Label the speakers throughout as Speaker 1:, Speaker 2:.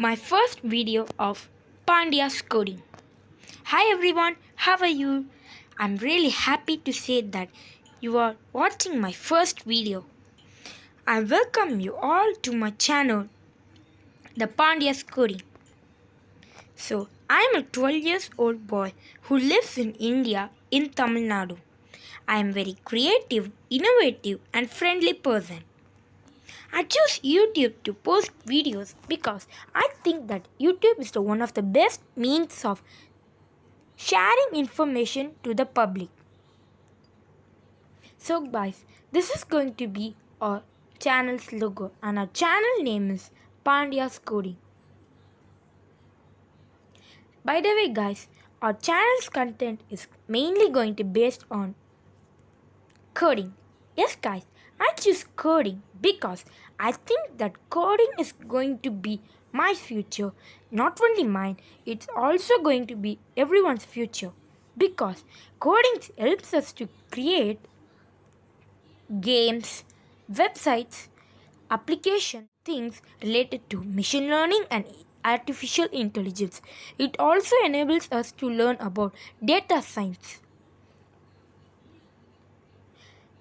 Speaker 1: my first video of pandias coding. Hi everyone, how are you? I'm really happy to say that you are watching my first video. I welcome you all to my channel, the pandias coding. So, I am a 12 years old boy who lives in India in Tamil Nadu. I am very creative, innovative and friendly person. I choose YouTube to post videos because I think that YouTube is one of the best means of sharing information to the public. So guys, this is going to be our channel's logo and our channel name is Pandias Coding. By the way guys, our channel's content is mainly going to be based on coding. Yes guys, I choose coding because I think that coding is going to be my future. Not only mine, it's also going to be everyone's future. Because coding helps us to create games, websites, application things related to machine learning and artificial intelligence. It also enables us to learn about data science.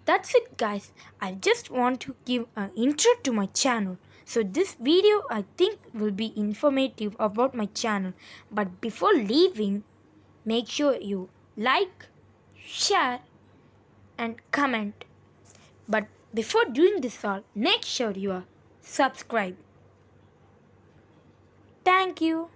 Speaker 1: That's it guys, I just want to give an intro to my channel. So this video I think will be informative about my channel. But before leaving, make sure you like, share and comment. But before doing this all, make sure you are subscribed. Thank you.